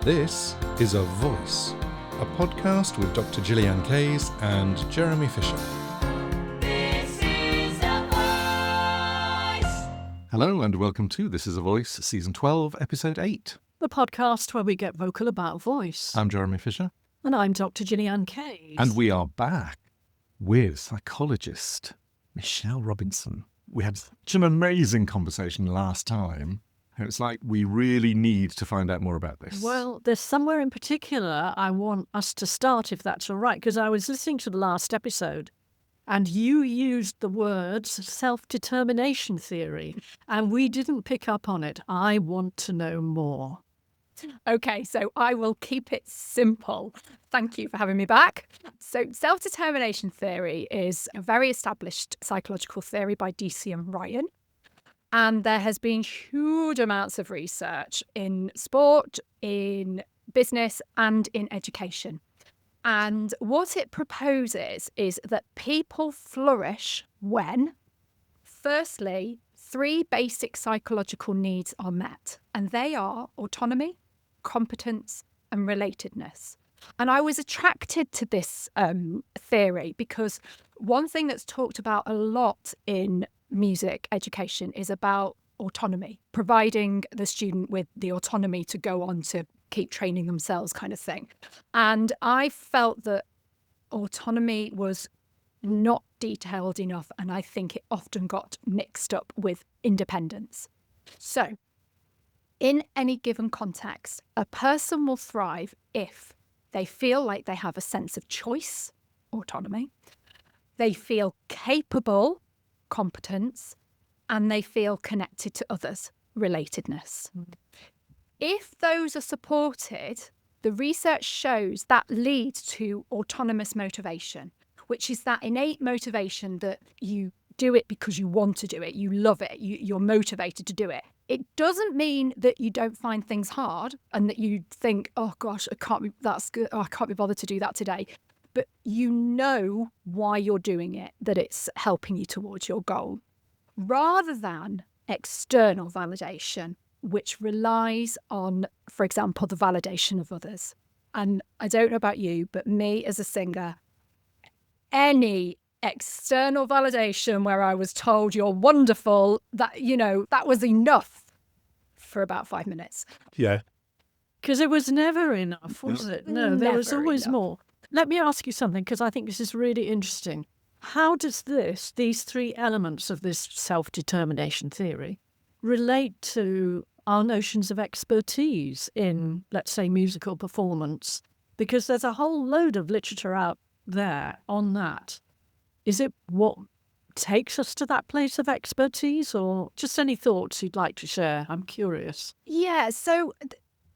This is A Voice, a podcast with Dr. Gillyanne and Jeremy Fisher. This is A Voice! Hello and welcome to This is A Voice, Season 12, Episode 8. The podcast where we get vocal about voice. I'm Jeremy Fisher. And I'm Dr. Gillyanne Case. And we are back with psychologist Michelle Robinson. We had such an amazing conversation last time. It's like we really need to find out more about this. Well, there's somewhere in particular I want us to start, if that's all right, because I was listening to the last episode and you used the words self-determination theory and we didn't pick up on it. I want to know more. Okay, so I will keep it simple. Thank you for having me back. So self-determination theory is a very established psychological theory by DC and Ryan. And there has been huge amounts of research in sport, in business, and in education. And what it proposes is that people flourish when, firstly, three basic psychological needs are met. And they are autonomy, competence, and relatedness. And I was attracted to this theory because one thing that's talked about a lot in music education is about autonomy, providing the student with the autonomy to go on to keep training themselves kind of thing. And I felt that autonomy was not detailed enough, and I think it often got mixed up with independence. So in any given context, a person will thrive if they feel like they have a sense of choice, autonomy, they feel capable, competence, and they feel connected to others, relatedness. If those are supported, the research shows that leads to autonomous motivation, which is that innate motivation that you do it because you want to do it, you love it, you're motivated to do it. It doesn't mean that you don't find things hard and that you think, oh gosh, that's good, I can't be bothered to do that today. But you know why you're doing it, that it's helping you towards your goal, rather than external validation, which relies on, for example, the validation of others. And I don't know about you, but me as a singer, any external validation where I was told you're wonderful, that was enough for about 5 minutes. Yeah. Because it was never enough, was it? No, there was always more. Let me ask you something, because I think this is really interesting. How does these three elements of this self-determination theory, relate to our notions of expertise in, let's say, musical performance? Because there's a whole load of literature out there on that. Is it what takes us to that place of expertise, or just any thoughts you'd like to share? I'm curious. Yeah, so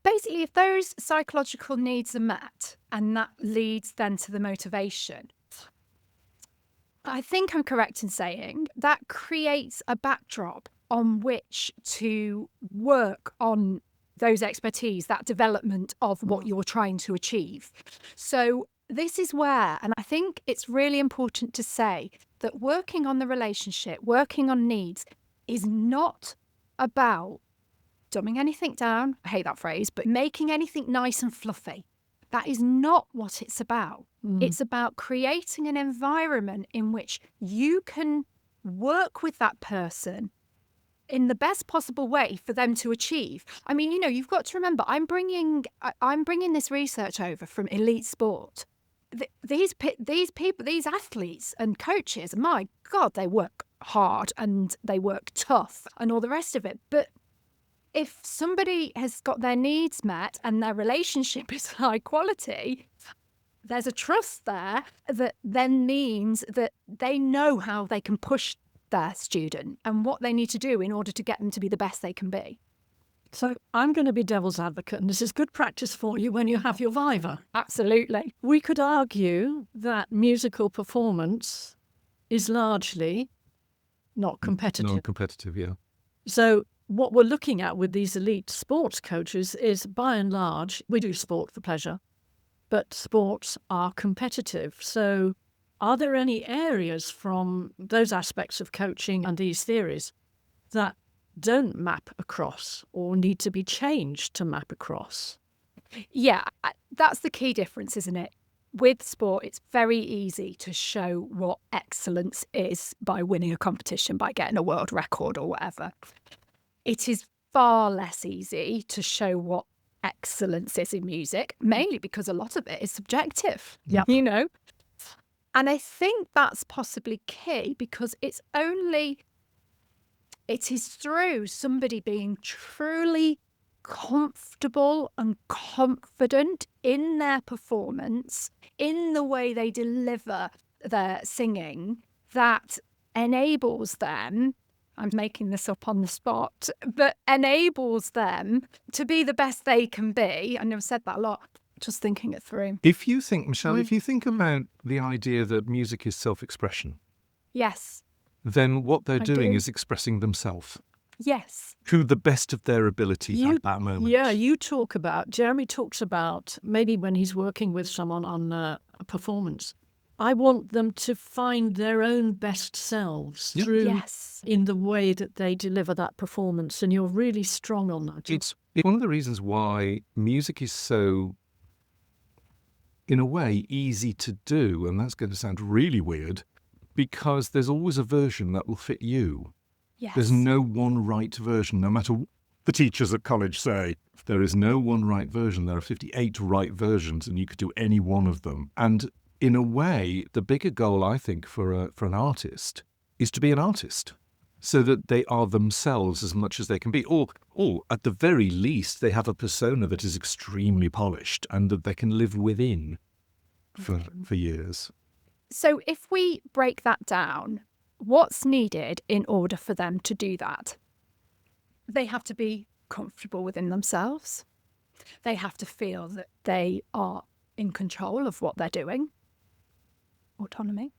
basically, if those psychological needs are met, and that leads then to the motivation, I think I'm correct in saying that creates a backdrop on which to work on those expertise, that development of what you're trying to achieve. So this is where, and I think it's really important to say that working on the relationship, working on needs, is not about dumbing anything down, I hate that phrase, but making anything nice and fluffy. That is not what it's about. It's about creating an environment in which you can work with that person in the best possible way for them to achieve. I mean, you've got to remember, I'm bringing this research over from elite sport. These people, these athletes and coaches, my God, they work hard and they work tough and all the rest of it. But if somebody has got their needs met and their relationship is high quality, there's a trust there that then means that they know how they can push their student and what they need to do in order to get them to be the best they can be. So I'm going to be devil's advocate, and this is good practice for you when you have your Viva. Absolutely. We could argue that musical performance is largely not competitive. Non-competitive, yeah. So what we're looking at with these elite sports coaches is, by and large, we do sport for pleasure, but sports are competitive. So are there any areas from those aspects of coaching and these theories that don't map across or need to be changed to map across? Yeah, that's the key difference, isn't it? With sport, it's very easy to show what excellence is by winning a competition, by getting a world record or whatever. It is far less easy to show what excellence is in music, mainly because a lot of it is subjective, Yep. you know? And I think that's possibly key because it is through somebody being truly comfortable and confident in their performance, in the way they deliver their singing, that enables them, I'm making this up on the spot, but enables them to be the best they can be. I never said that a lot, just thinking it through. If you think, Michelle, if you think about the idea that music is self-expression, Yes, then what they're I doing do. is expressing themselves yes, to the best of their ability You- at that moment. Yeah, Jeremy talks about maybe when he's working with someone on a performance, I want them to find their own best selves Yep. through yes. in the way that they deliver that performance. And you're really strong on that. It's one of the reasons why music is so, in a way, easy to do, and that's going to sound really weird, because there's always a version that will fit you. Yes. There's no one right version, no matter what the teachers at college say. There is no one right version. There are 58 right versions, and you could do any one of them. And in a way, the bigger goal, I think, for an artist is to be an artist, so that they are themselves as much as they can be. Or at the very least, they have a persona that is extremely polished and that they can live within for years. So if we break that down, what's needed in order for them to do that? They have to be comfortable within themselves. They have to feel that they are in control of what they're doing. Autonomy.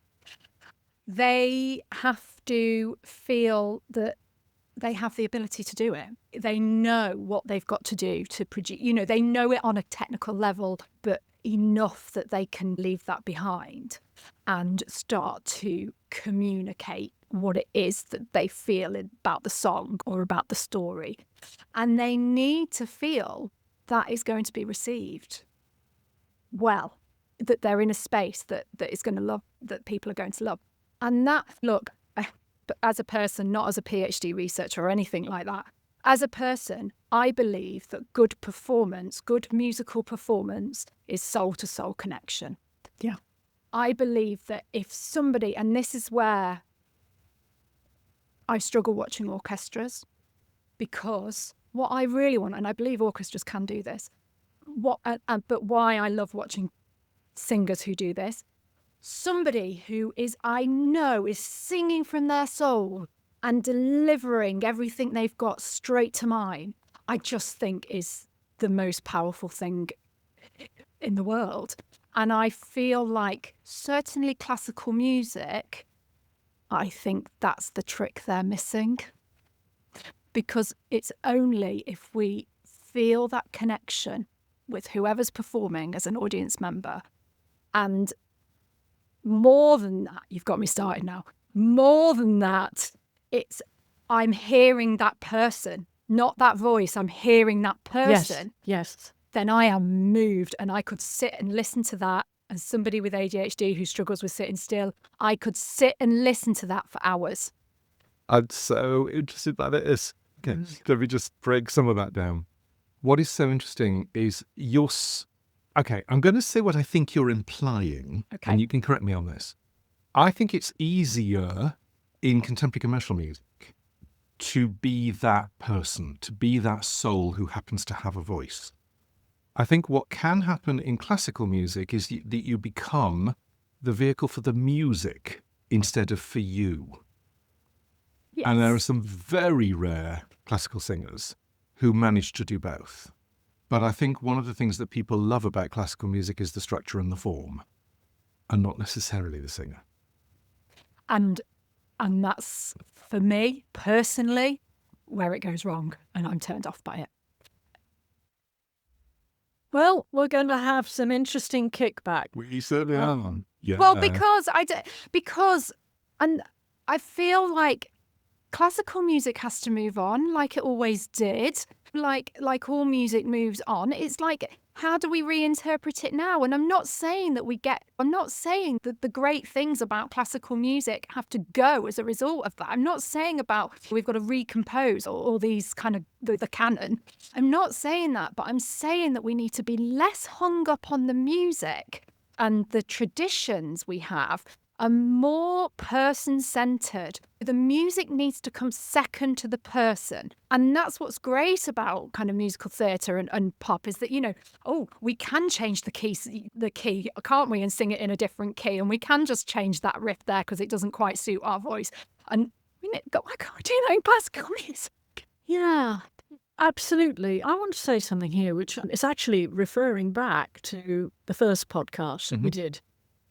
They have to feel that they have the ability to do it. They know what they've got to do to produce, they know it on a technical level, but enough that they can leave that behind and start to communicate what it is that they feel about the song or about the story. And they need to feel that is going to be received well, that they're in a space that is going to love, that people are going to love. And that, look, but as a person, not as a PhD researcher or anything like that, as a person, I believe that good performance, good musical performance is soul-to-soul connection. Yeah. I believe that if somebody, and this is where I struggle watching orchestras, because what I really want, and I believe orchestras can do this, but why I love watching singers who do this, somebody who I know is singing from their soul and delivering everything they've got straight to mine, I just think is the most powerful thing in the world. And I feel like certainly classical music, I think that's the trick they're missing. Because it's only if we feel that connection with whoever's performing as an audience member, and more than that, you've got me started now, more than that, I'm hearing that person, not that voice, I'm hearing that person. Yes. Then I am moved, and I could sit and listen to that. As somebody with ADHD who struggles with sitting still, I could sit and listen to that for hours. I'm so interested by this. Okay, let me just break some of that down. What is so interesting is okay, I'm going to say what I think you're implying, Okay. and you can correct me on this. I think it's easier in contemporary commercial music to be that person, to be that soul who happens to have a voice. I think what can happen in classical music is that you become the vehicle for the music instead of for you. Yes. And there are some very rare classical singers who manage to do both. But I think one of the things that people love about classical music is the structure and the form, and not necessarily the singer. And that's, for me, personally, where it goes wrong, and I'm turned off by it. Well, we're going to have some interesting kickback. We certainly are. Yeah. Well, because and I feel like classical music has to move on, like it always did. Like all music moves on. It's like how do we reinterpret it now? And I'm not saying that the great things about classical music have to go as a result of that. I'm not saying about we've got to recompose all these kind of the canon. I'm not saying that, but I'm saying that we need to be less hung up on the music and the traditions we have are more person-centered. The music needs to come second to the person. And that's what's great about kind of musical theatre and pop is that, we can change the key, can't we, and sing it in a different key. And we can just change that riff there because it doesn't quite suit our voice. And why can't we do that in classical music? Yeah, absolutely. I want to say something here, which is actually referring back to the first podcast that we did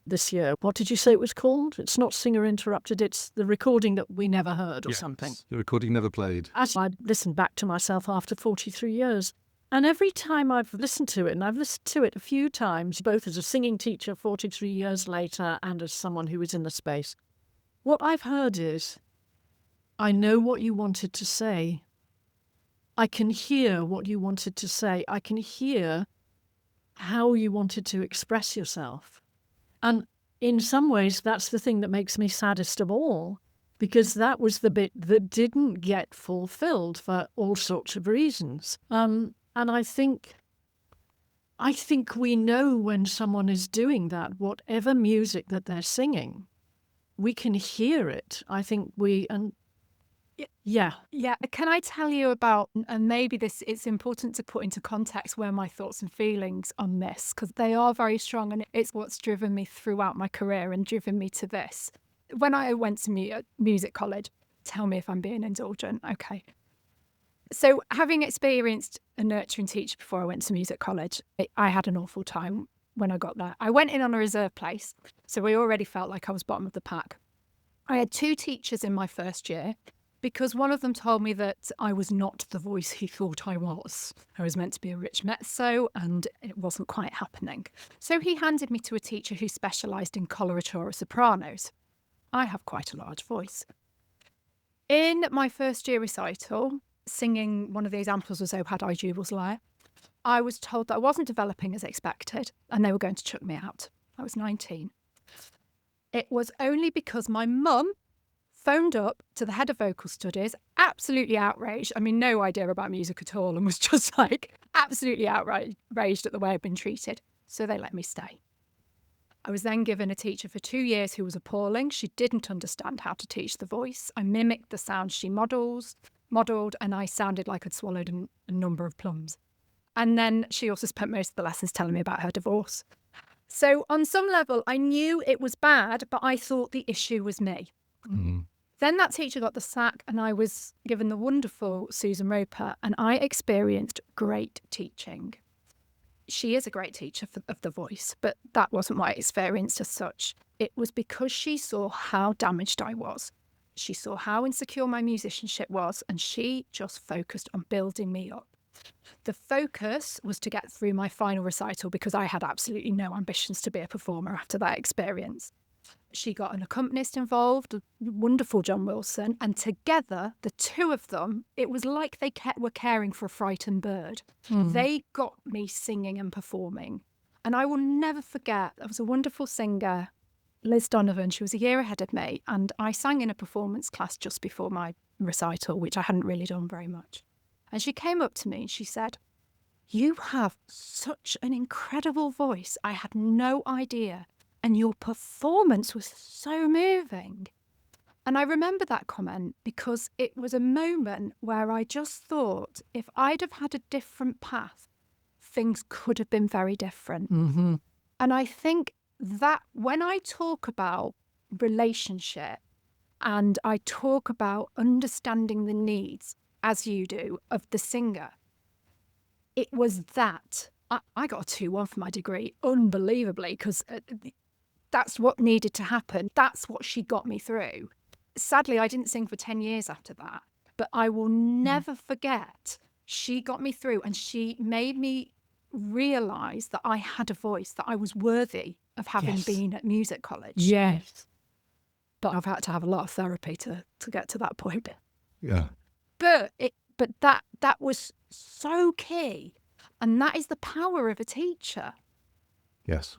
this year. What did you say it was called? It's not Singer Interrupted, it's the recording that we never heard or something. The recording never played. As I listened back to myself after 43 years. And every time I've listened to it, and I've listened to it a few times, both as a singing teacher 43 years later and as someone who was in the space, what I've heard is, I know what you wanted to say. I can hear what you wanted to say. I can hear how you wanted to express yourself. And in some ways, that's the thing that makes me saddest of all, because that was the bit that didn't get fulfilled for all sorts of reasons. And I think we know when someone is doing that, whatever music that they're singing, we can hear it. I think Yeah. Can I tell you about, and maybe it's important to put into context where my thoughts and feelings on this, because they are very strong and it's what's driven me throughout my career and driven me to this. When I went to music college, tell me if I'm being indulgent, okay. So having experienced a nurturing teacher before I went to music college, I had an awful time when I got there. I went in on a reserve place, so I already felt like I was bottom of the pack. I had 2 teachers in my first year, because one of them told me that I was not the voice he thought I was. I was meant to be a rich mezzo and it wasn't quite happening. So he handed me to a teacher who specialised in coloratura sopranos. I have quite a large voice. In my first year recital, singing one of the examples was "Oh Had I Jubal's Lyre," I was told that I wasn't developing as expected and they were going to chuck me out. I was 19. It was only because my mum phoned up to the head of vocal studies, absolutely outraged. I mean, no idea about music at all, and was just like absolutely outraged at the way I'd been treated. So they let me stay. I was then given a teacher for 2 years who was appalling. She didn't understand how to teach the voice. I mimicked the sound she modelled, and I sounded like I'd swallowed a number of plums. And then she also spent most of the lessons telling me about her divorce. So on some level, I knew it was bad, but I thought the issue was me. Then that teacher got the sack and I was given the wonderful Susan Roper, and I experienced great teaching. She is a great teacher of the voice, but that wasn't my experience as such. It was because she saw how damaged I was. She saw how insecure my musicianship was, and she just focused on building me up. The focus was to get through my final recital because I had absolutely no ambitions to be a performer after that experience. She got an accompanist involved, wonderful John Wilson, and together, the 2 of them, it was like they were caring for a frightened bird. They got me singing and performing. And I will never forget, there was a wonderful singer, Liz Donovan. She was a year ahead of me, and I sang in a performance class just before my recital, which I hadn't really done very much. And she came up to me and she said, "You have such an incredible voice. I had no idea. And your performance was so moving." And I remember that comment because it was a moment where I just thought if I'd have had a different path, things could have been very different. And I think that when I talk about relationship and I talk about understanding the needs, as you do, of the singer, it was that. I got a 2-1 for my degree, unbelievably, because that's what needed to happen. That's what she got me through. Sadly, I didn't sing for 10 years after that, but I will never forget. She got me through and she made me realise that I had a voice, that I was worthy of having been at music college. Yes. But I've had to have a lot of therapy to get to that point. Yeah. But that was so key. And that is the power of a teacher. Yes.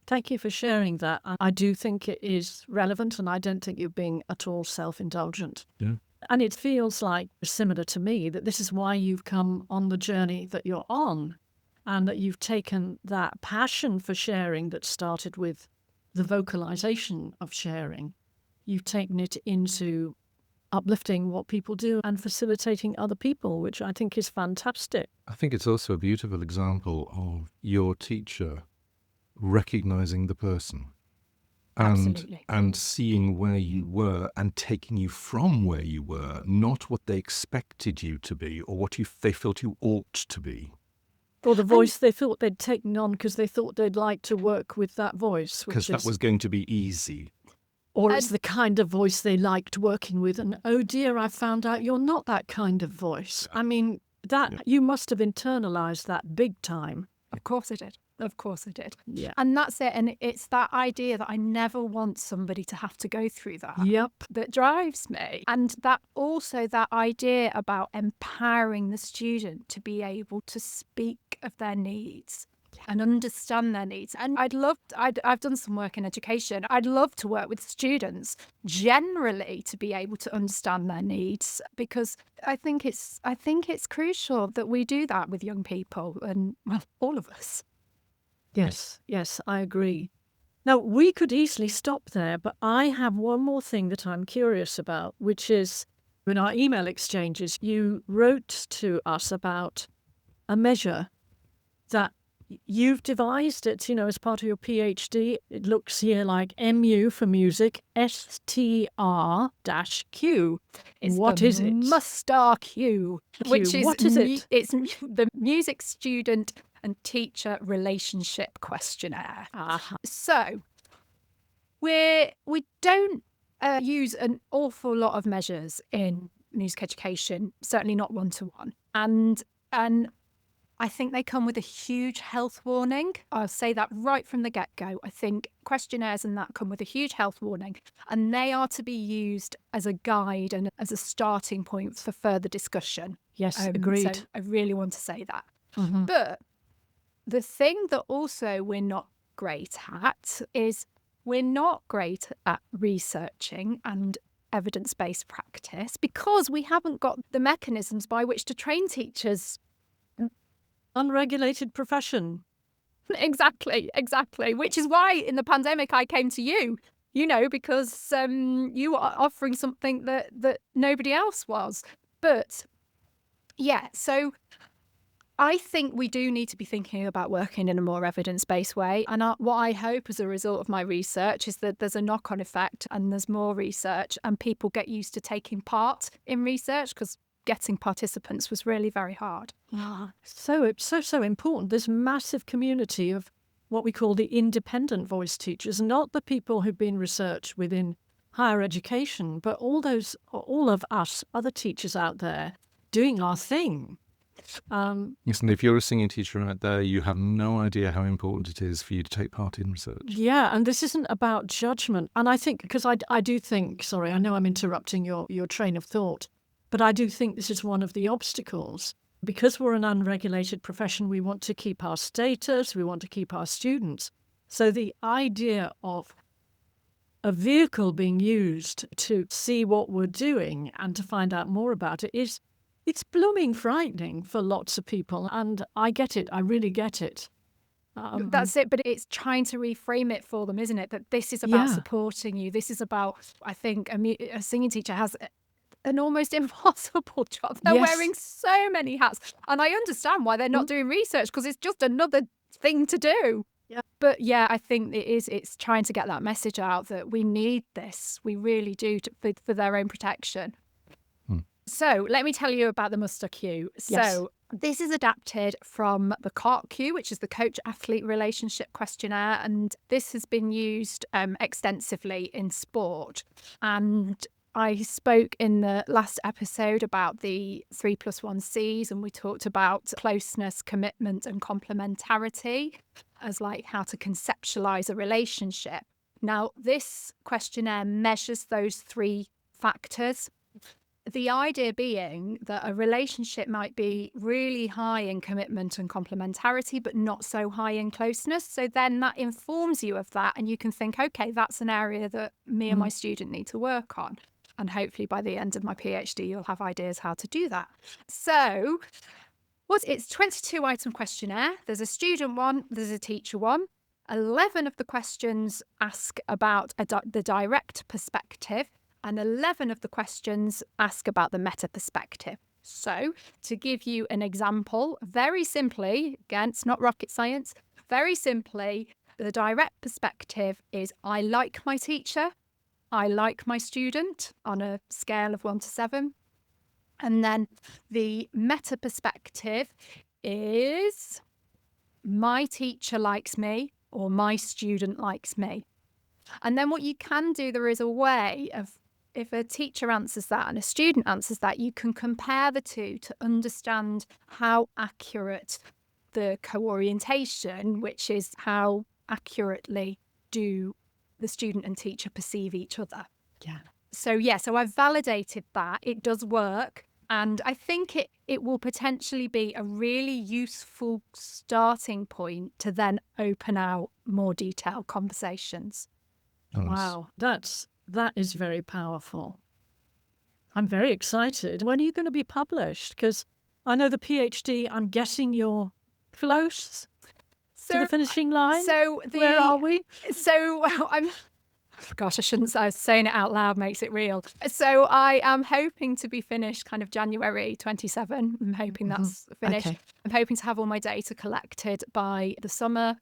Thank you for sharing that. I do think it is relevant, and I don't think you're being at all self-indulgent. Yeah. And it feels like, similar to me, that this is why you've come on the journey that you're on, and that you've taken that passion for sharing that started with the vocalization of sharing. You've taken it into uplifting what people do and facilitating other people, which I think is fantastic. I think it's also a beautiful example of your teacher recognizing the person Absolutely. and seeing where you were and taking you from where you were, not what they expected you to be or what they felt you ought to be. Or the voice they thought they'd taken on because they thought they'd like to work with that voice. Because that was going to be easy. Or it's the kind of voice they liked working with. And oh dear, I found out you're not that kind of voice. I mean, you must have internalized that big time. Of course I did. Of course I did. Yeah. And that's it. And it's that idea that I never want somebody to have to go through that. Yep. That drives me. And that also that idea about empowering the student to be able to speak of their needs and understand their needs. And I've done some work in education. I'd love to work with students generally to be able to understand their needs, because I think it's crucial that we do that with young people and, well, all of us. Yes, I agree. Now, we could easily stop there, but I have one more thing that I'm curious about, which is in our email exchanges, you wrote to us about a measure that you've devised. It's, as part of your PhD. It looks here like MU for music, STR-Q. What is it? Mustar Q, which is What is it? It's the Music Student and Teacher Relationship Questionnaire. So we don't use an awful lot of measures in music education, certainly not one-to-one, and I think they come with a huge health warning. I'll say that right from the get-go. I think questionnaires and that come with a huge health warning, and they are to be used as a guide and as a starting point for further discussion. Yes, agreed. So I really want to say that. Mhm. But the thing that also we're not great at is we're not great at researching and evidence-based practice, because we haven't got the mechanisms by which to train teachers. Unregulated profession. Exactly. Which is why in the pandemic I came to you, because you are offering something that nobody else was. But yeah, so I think we do need to be thinking about working in a more evidence-based way. And what I hope as a result of my research is that there's a knock-on effect and there's more research and people get used to taking part in research, because getting participants was really very hard. So it's so important. This massive community of what we call the independent voice teachers, not the people who've been researched within higher education, but all of us other teachers out there doing our thing. Yes, and if you're a singing teacher out there, you have no idea how important it is for you to take part in research. Yeah, and this isn't about judgment. And I think, because I do think, sorry, I know I'm interrupting your train of thought, but I do think this is one of the obstacles. Because we're an unregulated profession, we want to keep our status, we want to keep our students. So the idea of a vehicle being used to see what we're doing and to find out more about it it's blooming frightening for lots of people. And I get it. I really get it. That's it. But it's trying to reframe it for them, isn't it? That this is about supporting you. This is about, I think, a singing teacher has an almost impossible job. They're wearing so many hats. And I understand why they're not doing research, because it's just another thing to do. Yeah. But yeah, I think it's trying to get that message out that we need this. We really do for their own protection. So let me tell you about the Mustar Q. Yes. So this is adapted from the CART Q, which is the Coach-Athlete Relationship Questionnaire. And this has been used extensively in sport. And I spoke in the last episode about the 3+1 Cs, and we talked about closeness, commitment, and complementarity as like how to conceptualize a relationship. Now, this questionnaire measures those three factors. the idea being that a relationship might be really high in commitment and complementarity, but not so high in closeness. So then that informs you of that, and you can think, okay, that's an area that me and my student need to work on. And hopefully by the end of my PhD, you'll have ideas how to do that. So it's 22 item questionnaire. There's a student one, there's a teacher one. 11 of the questions ask about the direct perspective, and 11 of the questions ask about the meta perspective. So to give you an example, very simply, again, it's not rocket science, very simply, the direct perspective is I like my teacher, I like my student on a scale of 1 to 7. And then the meta perspective is my teacher likes me or my student likes me. And then what you can do, there is a way of, if a teacher answers that and a student answers that, you can compare the two to understand how accurate the co-orientation, which is how accurately do the student and teacher perceive each other. Yeah. So I've validated that. It does work. And I think it will potentially be a really useful starting point to then open out more detailed conversations. Wow, that is very powerful. I'm very excited. When are you going to be published? Because I know the PhD, I'm guessing you're close to the finishing line. Where are we? So gosh, I shouldn't say, saying it out loud makes it real. So I am hoping to be finished kind of January 27. I'm hoping that's finished. Okay. I'm hoping to have all my data collected by the summer.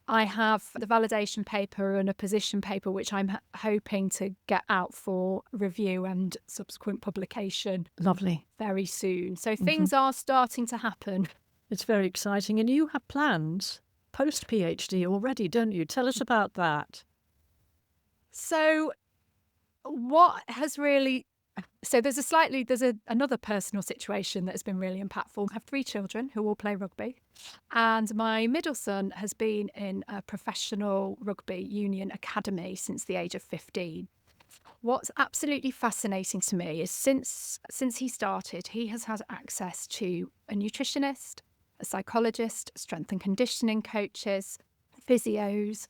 I have the validation paper and a position paper, which I'm hoping to get out for review and subsequent publication Lovely. very soon. So things are starting to happen. It's very exciting. And you have plans post-PhD already, don't you? Tell us about that. So what has really... So there's another personal situation that has been really impactful. I have 3 children who all play rugby, and my middle son has been in a professional rugby union academy since the age of 15. What's absolutely fascinating to me is since he started, he has had access to a nutritionist, a psychologist, strength and conditioning coaches, physios,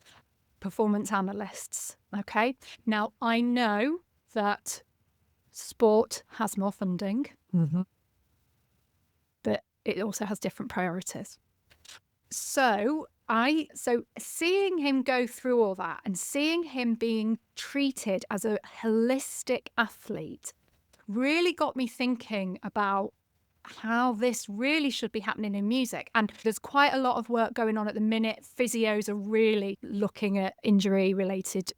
performance analysts. Okay. Now I know that sport has more funding, but it also has different priorities. So seeing him go through all that and seeing him being treated as a holistic athlete really got me thinking about how this really should be happening in music. And there's quite a lot of work going on at the minute. Physios are really looking at injury-related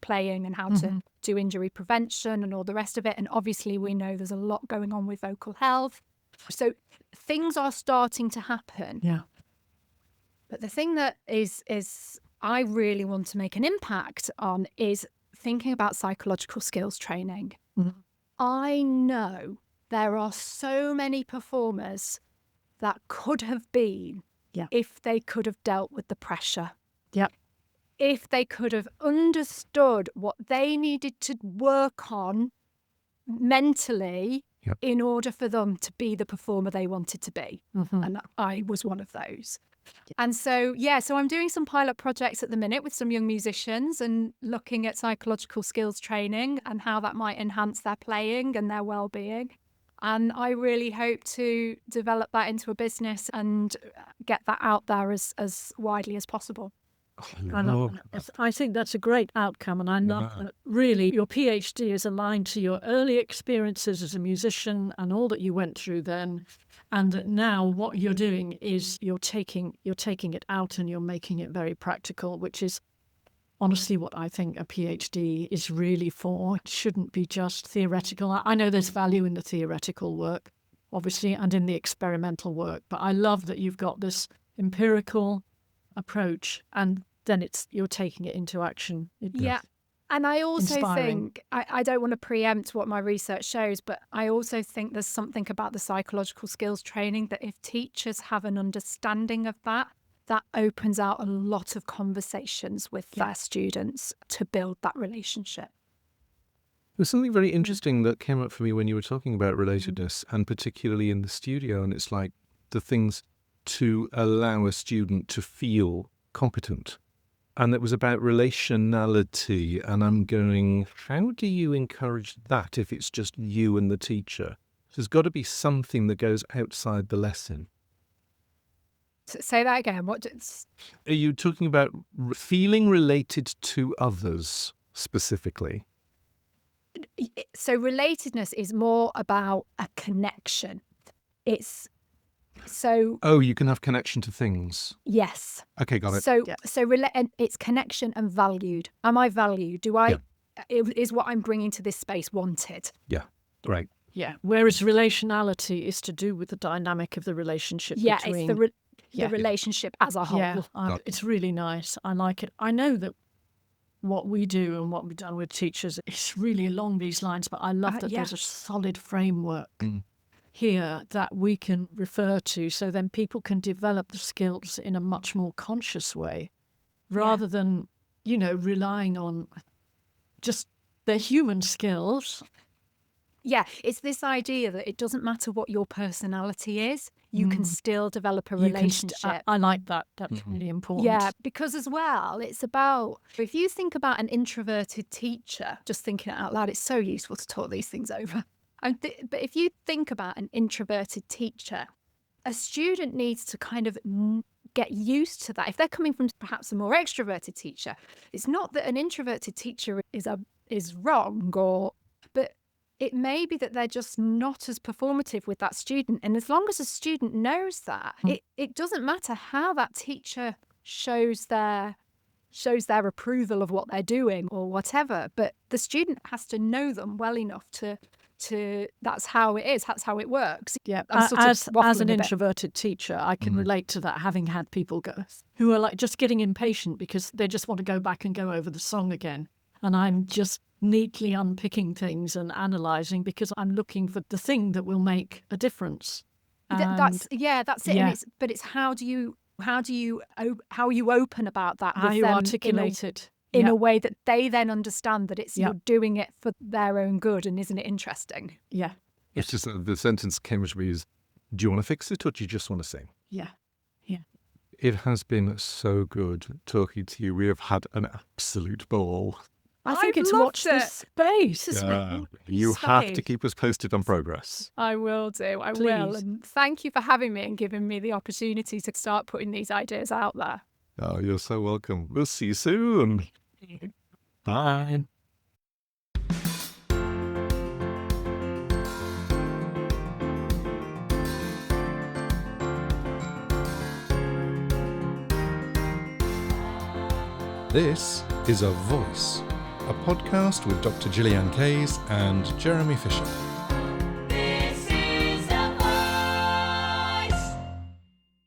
playing and how to do injury prevention and all the rest of it. And obviously we know there's a lot going on with vocal health. So things are starting to happen. Yeah. But the thing that is I really want to make an impact on is thinking about psychological skills training. I know there are so many performers that could have been if they could have dealt with the pressure. Yeah. If they could have understood what they needed to work on mentally in order for them to be the performer they wanted to be. And I was one of those. And so I'm doing some pilot projects at the minute with some young musicians and looking at psychological skills training and how that might enhance their playing and their well-being. And I really hope to develop that into a business and get that out there as widely as possible. I think that's a great outcome, and I love that. Really, your PhD is aligned to your early experiences as a musician and all that you went through then, and that now what you're doing is you're taking it out and you're making it very practical, which is honestly what I think a PhD is really for. It shouldn't be just theoretical. I know there's value in the theoretical work, obviously, and in the experimental work, but I love that you've got this empirical approach and then you're taking it into action. And I also Inspiring. think I don't want to preempt what my research shows, but I also think there's something about the psychological skills training that if teachers have an understanding of that opens out a lot of conversations with their students to build that relationship. There's something very interesting that came up for me when you were talking about relatedness, and particularly in the studio, and it's like the things to allow a student to feel competent. And it was about relationality, and I'm going, how do you encourage that if it's just you and the teacher? There's got to be something that goes outside the lesson. Say that again. Are you talking about feeling related to others specifically? So relatedness is more about a connection. It's so. Oh, you can have connection to things. Yes. Okay, got it. So Yeah. and it's connection and valued. Am I valued? Do I? Is what I'm bringing to this space wanted? Yeah, great. Yeah. Whereas relationality is to do with the dynamic of the relationship Yeah, between. it's the Yeah. relationship as a whole. Yeah, Got it. it's really nice. I like it. I know that what we do and what we've done with teachers is really along these lines, but I love that yeah. there's a solid framework Mm. here that we can refer to, so then people can develop the skills in a much more conscious way rather than, relying on just their human skills. Yeah, it's this idea that it doesn't matter what your personality is, you can still develop a You can relationship. I like that. That's really important. Yeah, because as well, it's about, if you think about an introverted teacher, just thinking it out loud, it's so useful to talk these things over. But if you think about an introverted teacher, a student needs to kind of get used to that. If they're coming from perhaps a more extroverted teacher, it's not that an introverted teacher is wrong, but it may be that they're just not as performative with that student. And as long as a student knows that, it doesn't matter how that teacher shows their approval of what they're doing or whatever, but the student has to know them well enough to that's how it is, that's how it works. Yeah, I'm sort of as waffling an a bit. introverted teacher, I can relate to that, having had people who are like just getting impatient because they just want to go back and go over the song again. And I'm just neatly unpicking things and analysing because I'm looking for the thing that will make a difference. That's it. Yeah. And it's how you open about that, How with you them articulate it. in Yeah. a way that they then understand that it's Yeah. you're doing it for their own good, and isn't it interesting? Yeah. It's just the sentence came to me is, do you want to fix it or do you just want to sing? Yeah. It has been so good talking to you. We have had an absolute ball. I think I've it's loved watch it. this space. You have to Space. keep us posted on progress. I will do. I will. Please. And thank you for having me and giving me the opportunity to start putting these ideas out there. Oh, you're so welcome. We'll see you soon. Bye. This is A Voice, a podcast with Dr. Gillyanne Case and Jeremy Fisher.